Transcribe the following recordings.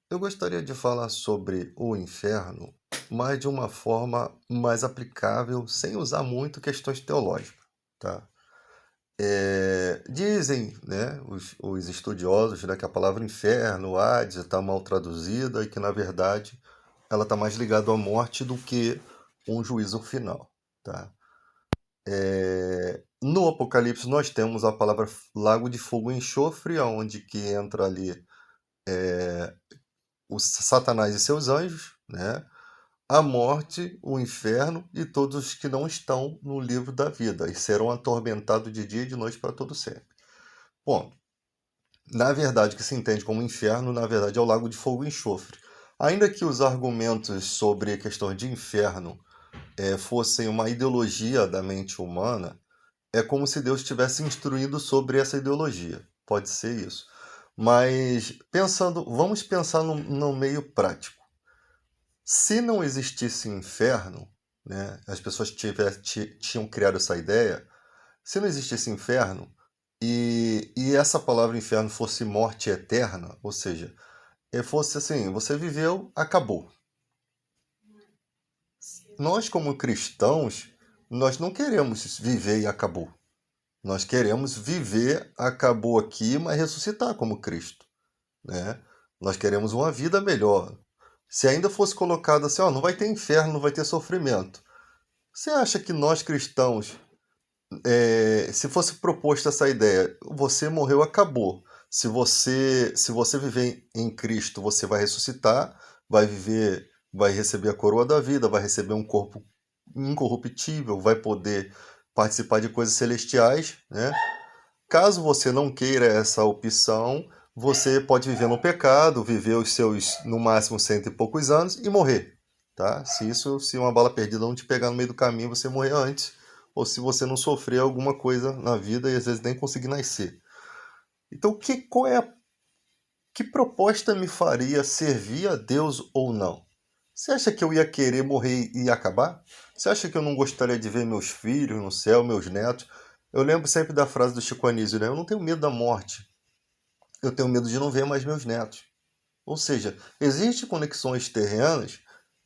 Eu gostaria de falar sobre o inferno, mas de uma forma mais aplicável, sem usar muito questões teológicas, tá? Dizem, né, os estudiosos, né, que a palavra inferno, Hades, está mal traduzida e que, na verdade, ela está mais ligada à morte do que um juízo final, tá? No Apocalipse, nós temos a palavra lago de fogo e enxofre, onde que entra ali o Satanás e seus anjos, né? A morte, o inferno e todos os que não estão no livro da vida e serão atormentados de dia e de noite para todo sempre. Bom, na verdade, o que se entende como inferno, na verdade, é o lago de fogo e enxofre. Ainda que os argumentos sobre a questão de inferno fossem uma ideologia da mente humana, é como se Deus tivesse instruído sobre essa ideologia. Pode ser isso. Mas vamos pensar no meio prático. Se não existisse inferno, né, as pessoas tinham criado essa ideia, se não existisse inferno e essa palavra inferno fosse morte eterna, ou seja, fosse assim, você viveu, acabou. Nós como cristãos, nós não queremos viver e acabou. Nós queremos viver, acabou aqui, mas ressuscitar como Cristo, né? Nós queremos uma vida melhor. Se ainda fosse colocado assim, ó, não vai ter inferno, não vai ter sofrimento. Você acha que nós cristãos, se fosse proposta essa ideia, você morreu, acabou. Se você viver em Cristo, você vai ressuscitar, vai viver, vai receber a coroa da vida, vai receber um corpo incorruptível, vai poder participar de coisas celestiais, né? Caso você não queira essa opção, você pode viver no pecado, viver os seus, no máximo, cento e poucos anos e morrer, tá? Se uma bala perdida não te pegar no meio do caminho, você morrer antes, ou se você não sofrer alguma coisa na vida e às vezes nem conseguir nascer. Então, que proposta me faria servir a Deus ou não? Você acha que eu ia querer morrer e acabar? Você acha que eu não gostaria de ver meus filhos no céu, meus netos? Eu lembro sempre da frase do Chico Anísio, né? Eu não tenho medo da morte, eu tenho medo de não ver mais meus netos. Ou seja, existem conexões terrenas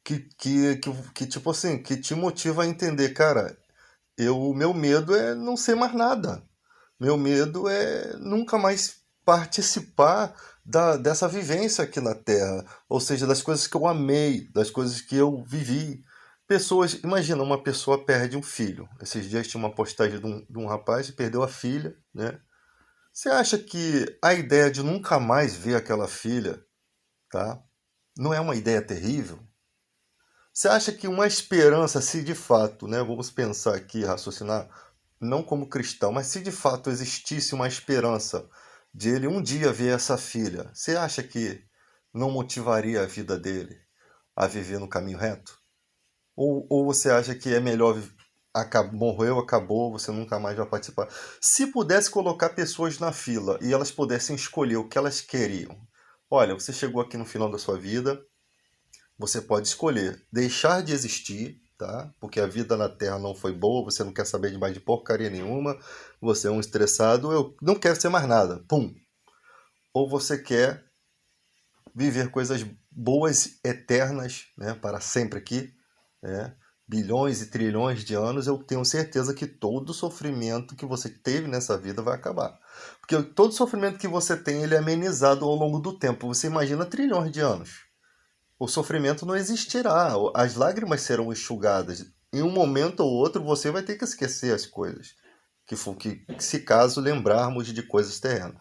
que tipo assim, que te motiva a entender, cara, meu medo é não ser mais nada. Meu medo é nunca mais participar dessa vivência aqui na Terra. Ou seja, das coisas que eu amei, das coisas que eu vivi. Pessoas, imagina, uma pessoa perde um filho. Esses dias tinha uma postagem de um rapaz que perdeu a filha, né? Você acha que a ideia de nunca mais ver aquela filha, tá? Não é uma ideia terrível? Você acha que uma esperança, se de fato, né, vamos pensar aqui, raciocinar, não como cristão, mas se de fato existisse uma esperança de ele um dia ver essa filha, você acha que não motivaria a vida dele a viver no caminho reto? Ou você acha que é melhor morreu, acabou, você nunca mais vai participar? Se pudesse colocar pessoas na fila e elas pudessem escolher o que elas queriam, olha, você chegou aqui no final da sua vida, você pode escolher deixar de existir, tá? Porque a vida na Terra não foi boa, você não quer saber de mais de porcaria nenhuma, você é um estressado, eu não quero ser mais nada, pum. Ou você quer viver coisas boas, eternas, né? Para sempre aqui, né? Bilhões e trilhões de anos, eu tenho certeza que todo o sofrimento que você teve nessa vida vai acabar. Porque todo sofrimento que você tem, ele é amenizado ao longo do tempo. Você imagina trilhões de anos. O sofrimento não existirá, as lágrimas serão enxugadas. Em um momento ou outro você vai ter que esquecer as coisas, que se caso lembrarmos de coisas terrenas.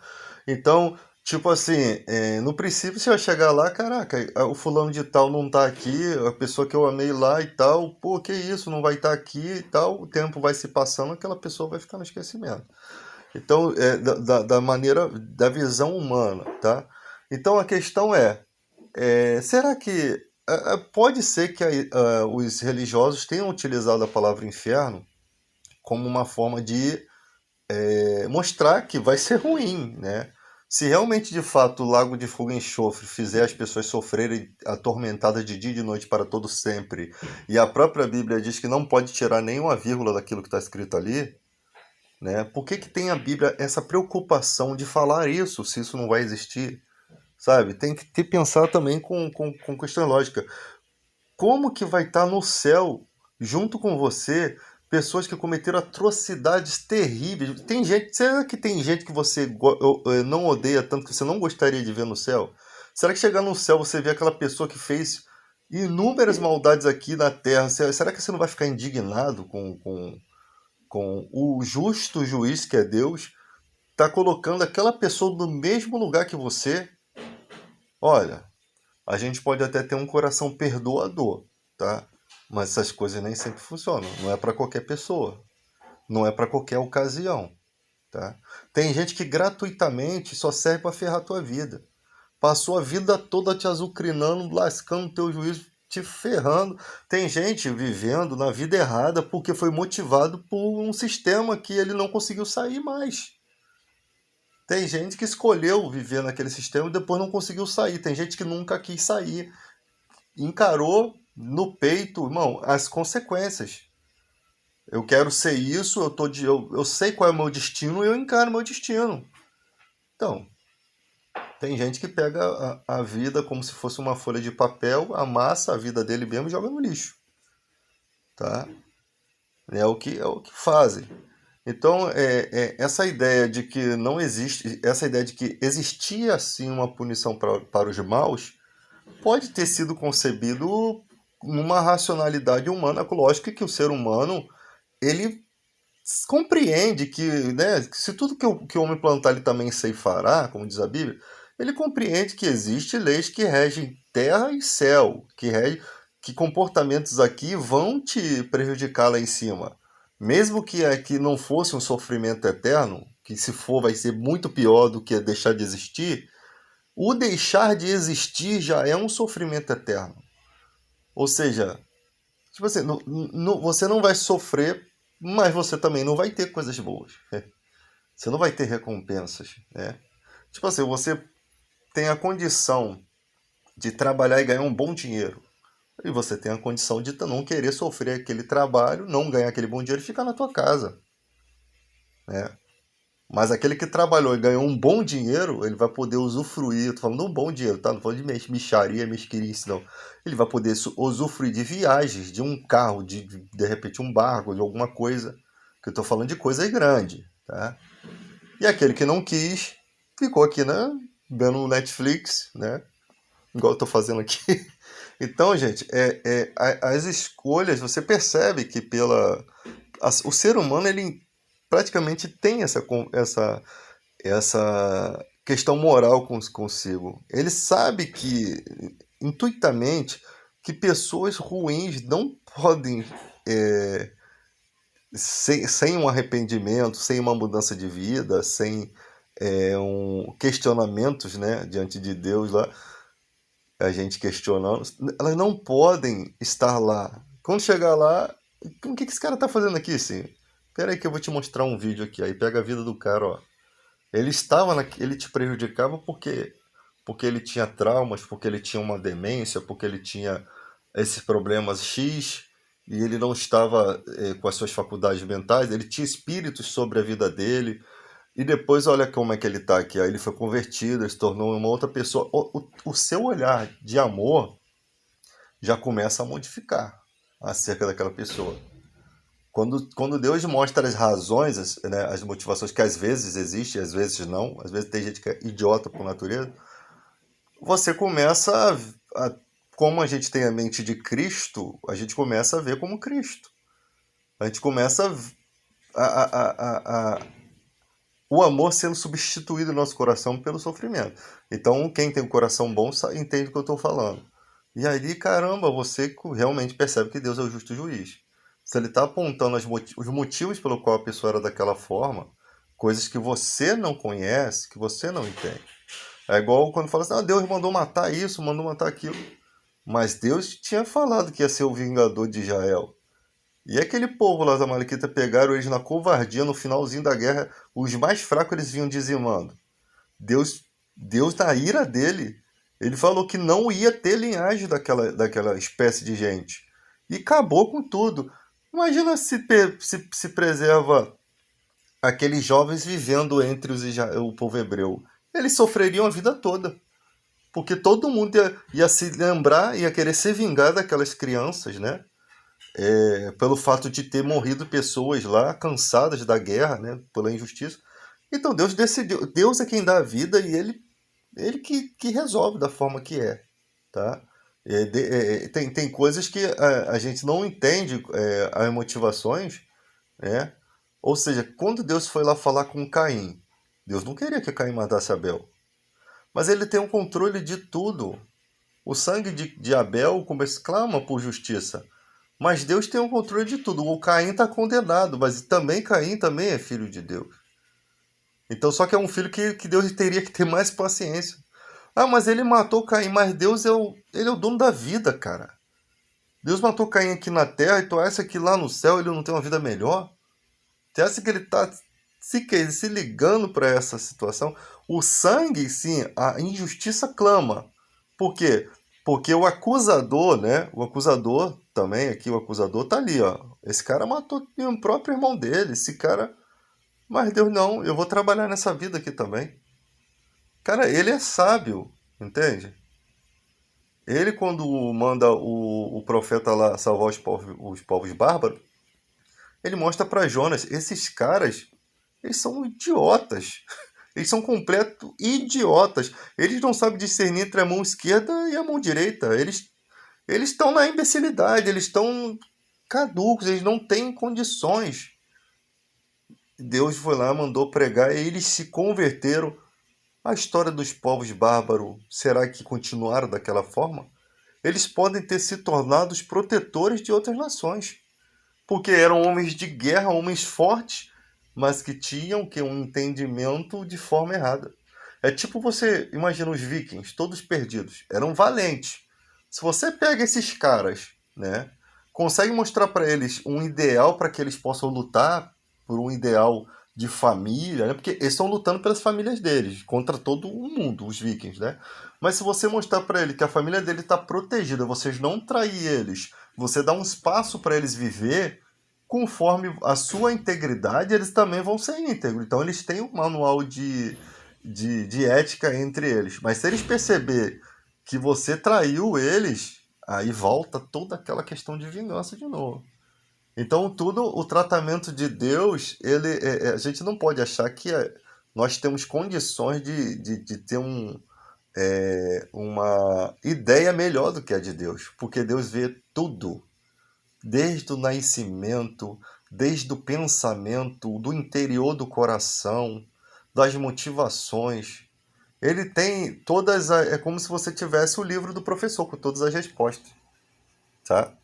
Então, tipo assim, no princípio você vai chegar lá, caraca, o fulano de tal não tá aqui, a pessoa que eu amei lá e tal, pô, que isso, não vai estar aqui e tal, o tempo vai se passando, aquela pessoa vai ficar no esquecimento. Então, da maneira, da visão humana, tá? Então a questão será que pode ser que os religiosos tenham utilizado a palavra inferno como uma forma de mostrar que vai ser ruim, né? Se realmente de fato o lago de fogo e enxofre fizer as pessoas sofrerem atormentadas de dia e de noite para todo sempre, e a própria Bíblia diz que não pode tirar nenhuma vírgula daquilo que está escrito ali, né? Por que tem a Bíblia essa preocupação de falar isso, se isso não vai existir? sabe? Tem que pensar também com questão lógica. Como que vai estar no céu, junto com você, pessoas que cometeram atrocidades terríveis? Tem gente, será que tem gente que você não odeia tanto que você não gostaria de ver no céu? Será que chegar no céu você vê aquela pessoa que fez inúmeras maldades aqui na terra? Será que você não vai ficar indignado com o justo juiz que é Deus? Tá colocando aquela pessoa no mesmo lugar que você? Olha, a gente pode até ter um coração perdoador, tá? Mas essas coisas nem sempre funcionam. Não é para qualquer pessoa. Não é para qualquer ocasião, tá? Tem gente que gratuitamente só serve para ferrar a tua vida. Passou a vida toda te azucrinando, lascando teu juízo, te ferrando. Tem gente vivendo na vida errada porque foi motivado por um sistema que ele não conseguiu sair mais. Tem gente que escolheu viver naquele sistema e depois não conseguiu sair. Tem gente que nunca quis sair. Encarou no peito, irmão, as consequências. Eu quero ser isso, eu sei qual é o meu destino e eu encaro meu destino. Então, tem gente que pega a vida como se fosse uma folha de papel, amassa a vida dele mesmo e joga no lixo. Tá? É o que fazem. Então, essa ideia de que não existe, essa ideia de que existia sim uma punição para os maus, pode ter sido concebido numa racionalidade humana, lógico que o ser humano ele compreende que, né, que se tudo que o homem plantar ele também ceifará, como diz a Bíblia, ele compreende que existem leis que regem terra e céu, que comportamentos aqui vão te prejudicar lá em cima. Mesmo que aqui não fosse um sofrimento eterno, que se for vai ser muito pior do que deixar de existir, o deixar de existir já é um sofrimento eterno. Ou seja, tipo assim, você não vai sofrer, mas você também não vai ter coisas boas. Você não vai ter recompensas, né? Tipo assim, você tem a condição de trabalhar e ganhar um bom dinheiro. E você tem a condição de não querer sofrer aquele trabalho, não ganhar aquele bom dinheiro e ficar na tua casa, né? Mas aquele que trabalhou e ganhou um bom dinheiro, ele vai poder usufruir. Tô falando de um bom dinheiro, tá? Não tô falando de mixaria, mesquirice, não. Ele vai poder usufruir de viagens, de um carro, de repente um barco, de alguma coisa. Que eu tô falando de coisa grande, tá? E aquele que não quis, ficou aqui, né? Vendo Netflix, né? Igual eu tô fazendo aqui. Então, gente, as escolhas, você percebe que o ser humano, ele praticamente tem essa questão moral consigo. Ele sabe que, intuitamente, que pessoas ruins não podem, sem um arrependimento, sem uma mudança de vida, sem questionamentos, né, diante de Deus lá, a gente questionando, elas não podem estar lá. Quando chegar lá, o que esse cara tá fazendo aqui, sim? Espera aí que eu vou te mostrar um vídeo aqui. Aí pega a vida do cara, ó. Ele te prejudicava porque ele tinha traumas, porque ele tinha uma demência, porque ele tinha esses problemas X e ele não estava com as suas faculdades mentais, ele tinha espíritos sobre a vida dele. E depois olha como é que ele está aqui. Aí ele foi convertido, ele se tornou uma outra pessoa. O seu olhar de amor já começa a modificar acerca daquela pessoa. Quando Deus mostra as razões, né, as motivações que às vezes existem, às vezes não, às vezes tem gente que é idiota por natureza, você começa como a gente tem a mente de Cristo, a gente começa a ver como Cristo. A gente começa a o amor sendo substituído no nosso coração pelo sofrimento. Então, quem tem um coração bom entende o que eu estou falando. E aí, caramba, você realmente percebe que Deus é o justo juiz. Se ele está apontando os motivos pelo qual a pessoa era daquela forma, coisas que você não conhece, que você não entende. É igual quando fala assim, Deus mandou matar isso, mandou matar aquilo. Mas Deus tinha falado que ia ser o vingador de Israel. E aquele povo lá, os amalequitas, pegaram eles na covardia, no finalzinho da guerra, os mais fracos eles vinham dizimando. Deus na ira dele, ele falou que não ia ter linhagem daquela espécie de gente. E acabou com tudo. Imagina se preserva aqueles jovens vivendo entre o povo hebreu. Eles sofreriam a vida toda. Porque todo mundo ia se lembrar, ia querer se vingar daquelas crianças, né? Pelo fato de ter morrido pessoas lá cansadas da guerra, né? Pela injustiça. Então Deus decidiu. Deus é quem dá a vida e ele que resolve da forma que é, tá? Tem coisas que a gente não entende as motivações, né? Ou seja, quando Deus foi lá falar com Caim, Deus não queria que Caim matasse Abel. Mas ele tem o controle de tudo. O sangue de Abel clama por justiça. Mas Deus tem o controle de tudo. O Caim está condenado, mas também Caim também é filho de Deus. Então só que é um filho que Deus teria que ter mais paciência. Ah, mas ele matou Caim, mas Deus ele é o dono da vida, cara. Deus matou Caim aqui na terra e tu acha que lá no céu ele não tem uma vida melhor? Você acha que ele está se ligando para essa situação? O sangue, sim, a injustiça clama. Por quê? Porque o acusador, né? O acusador também, aqui o acusador tá ali, ó. Esse cara matou o próprio irmão dele. Esse cara. Mas Deus não, eu vou trabalhar nessa vida aqui também. Cara, ele é sábio, entende? Ele, quando manda o profeta lá salvar os povos bárbaros, ele mostra para Jonas: esses caras, eles são idiotas. Eles são completos idiotas. Eles não sabem discernir entre a mão esquerda e a mão direita. Eles estão na imbecilidade, eles estão caducos, eles não têm condições. Deus foi lá, mandou pregar e eles se converteram. A história dos povos bárbaros, será que continuaram daquela forma? Eles podem ter se tornado os protetores de outras nações, porque eram homens de guerra, homens fortes, mas que tinham um entendimento de forma errada. É tipo você imagina os vikings, todos perdidos, eram valentes. Se você pega esses caras, né, consegue mostrar para eles um ideal para que eles possam lutar por um ideal de família, né? Porque eles estão lutando pelas famílias deles, contra todo o mundo, os vikings, né? Mas se você mostrar para ele que a família dele está protegida, vocês não trair eles, você dá um espaço para eles viver, conforme a sua integridade, eles também vão ser íntegros. Então eles têm um manual de ética entre eles. Mas se eles perceber que você traiu eles, aí volta toda aquela questão de vingança de novo. Então tudo, o tratamento de Deus, a gente não pode achar que nós temos condições de ter uma ideia melhor do que a de Deus, porque Deus vê tudo, desde o nascimento, desde o pensamento, do interior do coração, das motivações. Ele tem é como se você tivesse o livro do professor com todas as respostas, tá?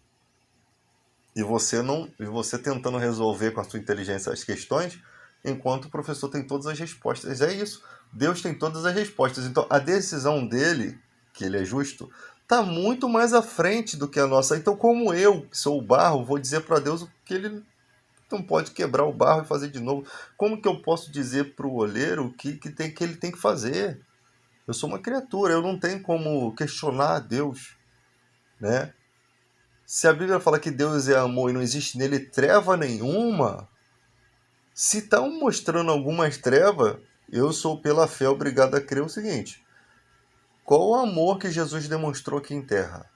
E você tentando resolver com a sua inteligência as questões, enquanto o professor tem todas as respostas. É isso. Deus tem todas as respostas. Então, a decisão dele, que ele é justo, está muito mais à frente do que a nossa. Então, como eu, que sou o barro, vou dizer para Deus o que ele não pode quebrar o barro e fazer de novo. Como que eu posso dizer para o olheiro o que ele tem que fazer? Eu sou uma criatura, eu não tenho como questionar a Deus, né? Se a Bíblia fala que Deus é amor e não existe nele treva nenhuma, se estão mostrando algumas trevas, eu sou pela fé obrigado a crer o seguinte: qual o amor que Jesus demonstrou aqui em terra?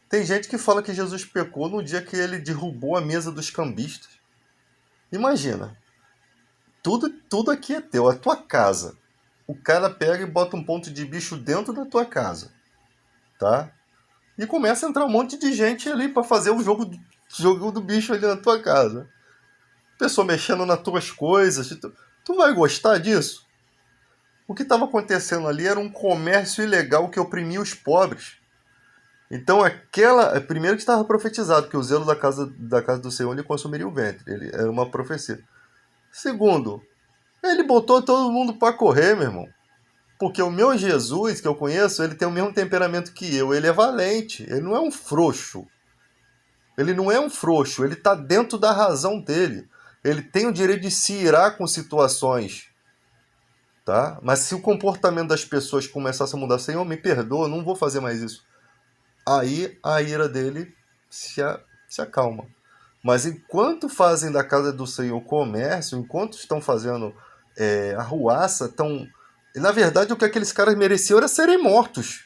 Tem gente que fala que Jesus pecou no dia que ele derrubou a mesa dos cambistas. Imagina, tudo aqui é teu, a tua casa. O cara pega e bota um ponto de bicho dentro da tua casa, tá? E começa a entrar um monte de gente ali para fazer o jogo do bicho ali na tua casa. Pessoa mexendo nas tuas coisas. Tu vai gostar disso? O que estava acontecendo ali era um comércio ilegal que oprimia os pobres. Então primeiro que estava profetizado que o zelo da casa do Senhor lhe consumiria o ventre. Ele era uma profecia. Segundo, ele botou todo mundo para correr, meu irmão. Porque o meu Jesus, que eu conheço, ele tem o mesmo temperamento que eu. Ele é valente, ele não é um frouxo. Ele não é um frouxo, ele está dentro da razão dele. Ele tem o direito de se irar com situações, tá? Mas se o comportamento das pessoas começasse a mudar, Senhor, me perdoa, não vou fazer mais isso. Aí a ira dele se acalma. Mas enquanto fazem da casa do Senhor comércio, enquanto estão fazendo arruaça, estão na verdade, o que aqueles caras mereciam era serem mortos.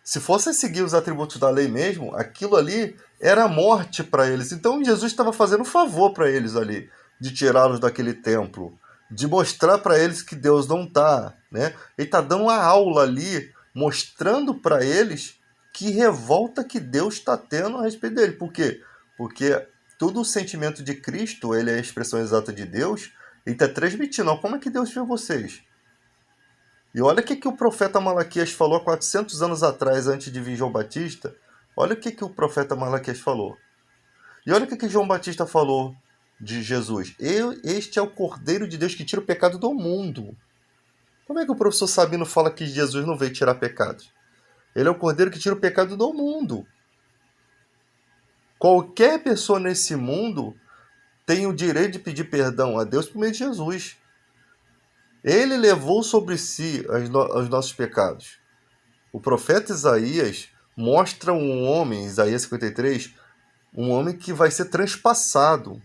Se fossem seguir os atributos da lei mesmo, aquilo ali era morte para eles. Então Jesus estava fazendo um favor para eles ali, de tirá-los daquele templo, de mostrar para eles que Deus não está, né? Ele está dando uma aula ali, mostrando para eles que revolta que Deus está tendo a respeito dele. Por quê? Porque todo o sentimento de Cristo, ele é a expressão exata de Deus, ele está transmitindo. Ó, como é que Deus vê vocês? E olha o que o profeta Malaquias falou há 400 anos atrás, antes de vir João Batista. Olha o que o profeta Malaquias falou. E olha o que João Batista falou de Jesus. Este é o Cordeiro de Deus que tira o pecado do mundo. Como é que o professor Sabino fala que Jesus não veio tirar pecados? Ele é o Cordeiro que tira o pecado do mundo. Qualquer pessoa nesse mundo tem o direito de pedir perdão a Deus por meio de Jesus. Ele levou sobre si os nossos pecados. O profeta Isaías mostra um homem, Isaías 53, um homem que vai ser transpassado.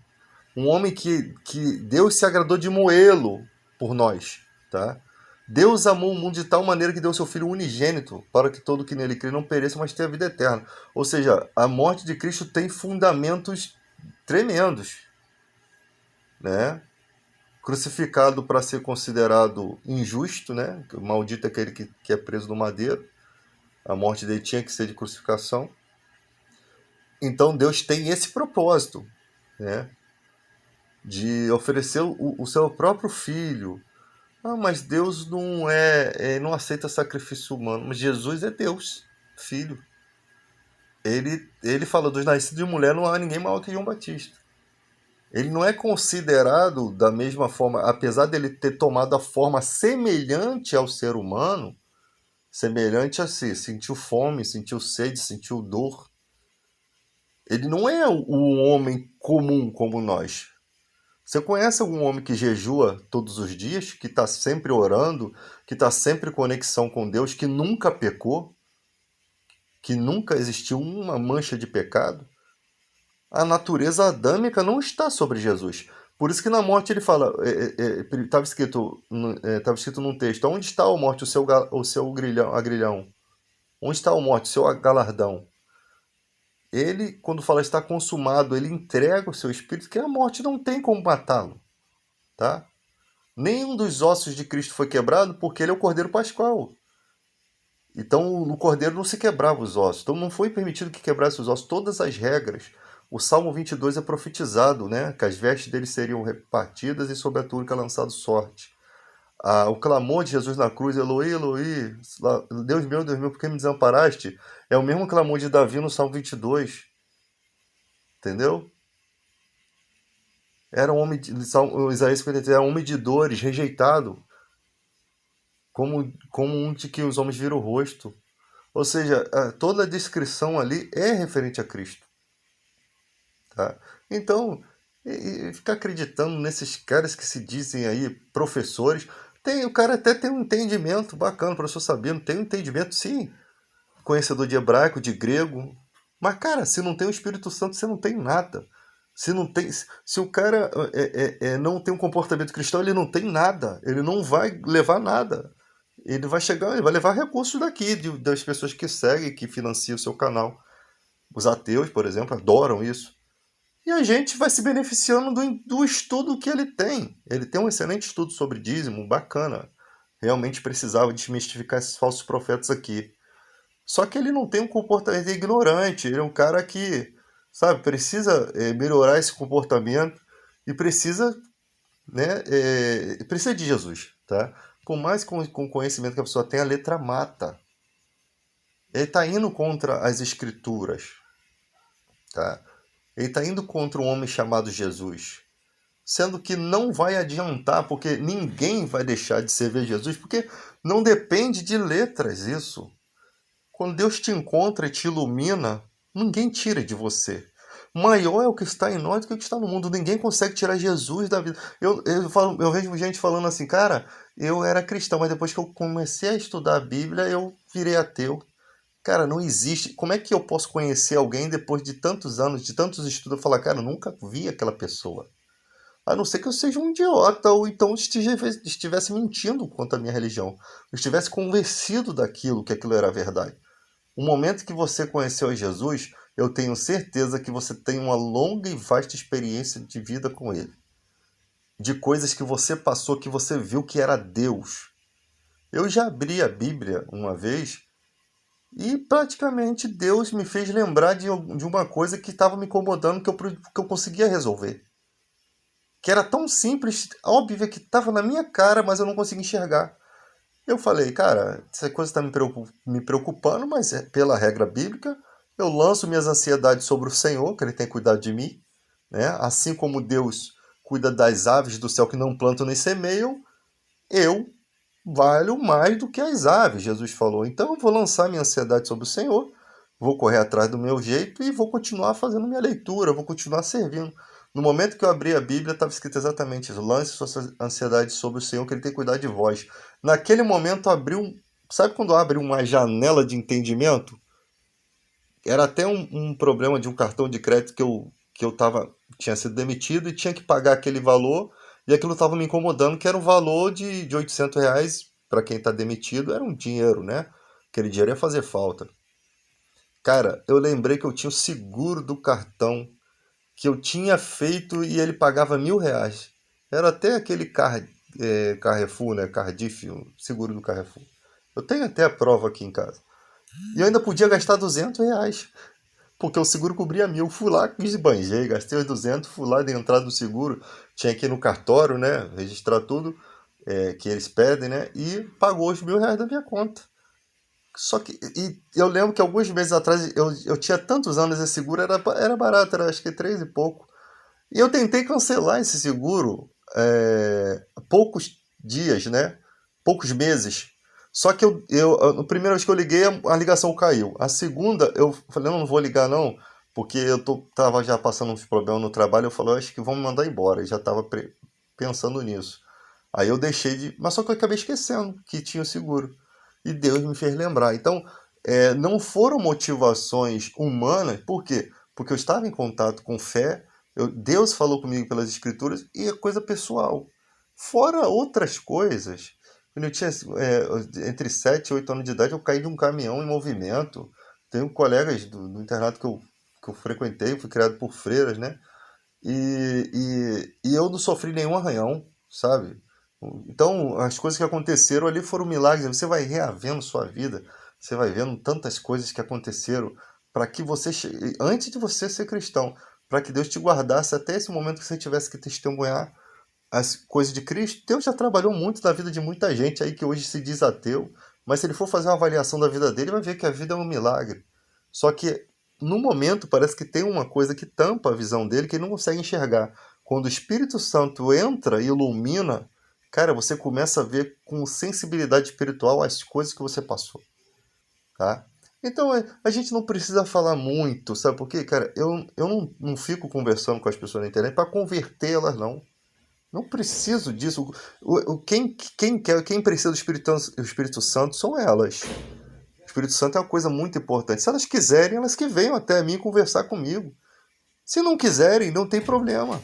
Um homem que Deus se agradou de moê-lo por nós. Tá? Deus amou o mundo de tal maneira que deu seu Filho unigênito para que todo que nele crê não pereça, mas tenha vida eterna. Ou seja, a morte de Cristo tem fundamentos tremendos. Né? Crucificado para ser considerado injusto, né? Maldito é aquele que é preso no madeiro. A morte dele tinha que ser de crucificação. Então Deus tem esse propósito, né? De oferecer o seu próprio filho. Ah, mas Deus não aceita sacrifício humano. Mas Jesus é Deus, filho. Ele fala, dos nascidos de mulher não há ninguém maior que João Batista. Ele não é considerado da mesma forma, apesar dele ter tomado a forma semelhante ao ser humano, semelhante a si, sentiu fome, sentiu sede, sentiu dor. Ele não é um homem comum como nós. Você conhece algum homem que jejua todos os dias, que está sempre orando, que está sempre em conexão com Deus, que nunca pecou, que nunca existiu uma mancha de pecado? A natureza adâmica não está sobre Jesus. Por isso que na morte ele fala, estava escrito num texto, onde está a morte, o seu agrilhão? Onde está a morte, o seu galardão? Ele, quando fala está consumado, ele entrega o seu espírito, que a morte não tem como matá-lo. Tá? Nenhum dos ossos de Cristo foi quebrado porque ele é o Cordeiro Pascual. Então, no Cordeiro não se quebrava os ossos. Então, não foi permitido que quebrasse os ossos. Todas as regras. O Salmo 22 é profetizado, né? Que as vestes dele seriam repartidas e sobre a túnica lançado sorte. O clamor de Jesus na cruz, Eloi, Eloi, Deus meu, por que me desamparaste? É o mesmo clamor de Davi no Salmo 22. Entendeu? Era um homem, Isaías 53, era um homem de dores, rejeitado. Como um de que os homens viram o rosto. Ou seja, toda a descrição ali é referente a Cristo. Tá? Então, ficar acreditando nesses caras que se dizem aí professores, o cara até tem um entendimento bacana, o professor Sabino tem um entendimento, sim, conhecedor de hebraico, de grego, mas, cara, se não tem o Espírito Santo, você não tem nada. Se o cara não tem um comportamento cristão, ele não tem nada, ele não vai levar nada. Ele vai levar recursos daqui, das pessoas que seguem, que financiam o seu canal. Os ateus, por exemplo, adoram isso. E a gente vai se beneficiando do estudo que ele tem. Ele tem um excelente estudo sobre dízimo, bacana. Realmente precisava desmistificar esses falsos profetas aqui. Só que ele não tem um comportamento ignorante. Ele é um cara que, sabe, precisa melhorar esse comportamento e precisa, né, precisa de Jesus, tá? Por mais com conhecimento que a pessoa tem, a letra mata. Ele está indo contra as escrituras, tá? Ele está indo contra um homem chamado Jesus. Sendo que não vai adiantar, porque ninguém vai deixar de servir Jesus, porque não depende de letras isso. Quando Deus te encontra e te ilumina, ninguém tira de você. Maior é o que está em nós do que o que está no mundo. Ninguém consegue tirar Jesus da vida. Eu vejo gente falando assim, cara, eu era cristão, mas depois que eu comecei a estudar a Bíblia, eu virei ateu. Cara, não existe. Como é que eu posso conhecer alguém depois de tantos anos, de tantos estudos, e falar, cara, eu nunca vi aquela pessoa? A não ser que eu seja um idiota ou então estivesse mentindo quanto à minha religião. Eu estivesse convencido daquilo, que aquilo era verdade. O momento que você conheceu Jesus, eu tenho certeza que você tem uma longa e vasta experiência de vida com ele. De coisas que você passou, que você viu que era Deus. Eu já abri a Bíblia uma vez e praticamente Deus me fez lembrar de uma coisa que estava me incomodando, que eu conseguia resolver. Que era tão simples, óbvio, que estava na minha cara, mas eu não conseguia enxergar. Eu falei, cara, essa coisa está me preocupando, mas pela regra bíblica, eu lanço minhas ansiedades sobre o Senhor, que Ele tem cuidado de mim, né? Assim como Deus cuida das aves do céu que não plantam nem semeiam, eu valho mais do que as aves, Jesus falou. Então eu vou lançar minha ansiedade sobre o Senhor, vou correr atrás do meu jeito e vou continuar fazendo minha leitura, vou continuar servindo. No momento que eu abri a Bíblia, estava escrito exatamente isso: lance sua ansiedade sobre o Senhor, que Ele tem cuidado de vós. Naquele momento abriu, sabe quando abre uma janela de entendimento? Era até um problema de um cartão de crédito tinha sido demitido e tinha que pagar aquele valor, e aquilo estava me incomodando, que era um valor de R$ 800, para quem está demitido, era um dinheiro, né? Aquele dinheiro ia fazer falta. Cara, eu lembrei que eu tinha o seguro do cartão, que eu tinha feito e ele pagava R$ 1.000. Era até aquele Carrefour, né? Cardiff, o seguro do Carrefour. Eu tenho até a prova aqui em casa. E eu ainda podia gastar R$ 200, porque o seguro cobria 1.000. Fui lá, esbanjei, gastei os 200, fui lá de entrada do seguro, tinha que ir no cartório, né? Registrar tudo que eles pedem, né? E pagou os R$ 1.000 da minha conta. Só que eu lembro que alguns meses atrás eu tinha tantos anos, esse seguro era barato, era acho que 3 e pouco. E eu tentei cancelar esse seguro poucos dias, né? Poucos meses. Só que a primeira vez que eu liguei, a ligação caiu. A segunda, eu falei, não vou ligar não, porque tava já passando uns problemas no trabalho. Eu falei, acho que vão me mandar embora. Eu já estava pensando nisso. Aí eu deixei de... Mas só que eu acabei esquecendo que tinha o seguro. E Deus me fez lembrar. Então, não foram motivações humanas. Por quê? Porque eu estava em contato com fé, Deus falou comigo pelas escrituras, e é coisa pessoal. Fora outras coisas. Quando eu tinha entre 7 e 8 anos de idade, eu caí de um caminhão em movimento. Tenho colegas do internato que eu frequentei, fui criado por freiras, né? E eu não sofri nenhum arranhão, sabe? Então, as coisas que aconteceram ali foram milagres. Você vai reavendo sua vida, você vai vendo tantas coisas que aconteceram para que antes de você ser cristão, para que Deus te guardasse até esse momento que você tivesse que testemunhar as coisas de Cristo. Deus já trabalhou muito na vida de muita gente aí que hoje se diz ateu, mas se ele for fazer uma avaliação da vida dele, vai ver que a vida é um milagre. Só que no momento parece que tem uma coisa que tampa a visão dele, que ele não consegue enxergar. Quando o Espírito Santo entra e ilumina, cara, você começa a ver com sensibilidade espiritual as coisas que você passou, tá? Então a gente não precisa falar muito, sabe por quê? Cara, eu não fico conversando com as pessoas na internet para convertê-las, não. Não preciso disso. Quem precisa do Espírito Santo são elas. O Espírito Santo é uma coisa muito importante. Se elas quiserem, elas que venham até mim conversar comigo. Se não quiserem, não tem problema.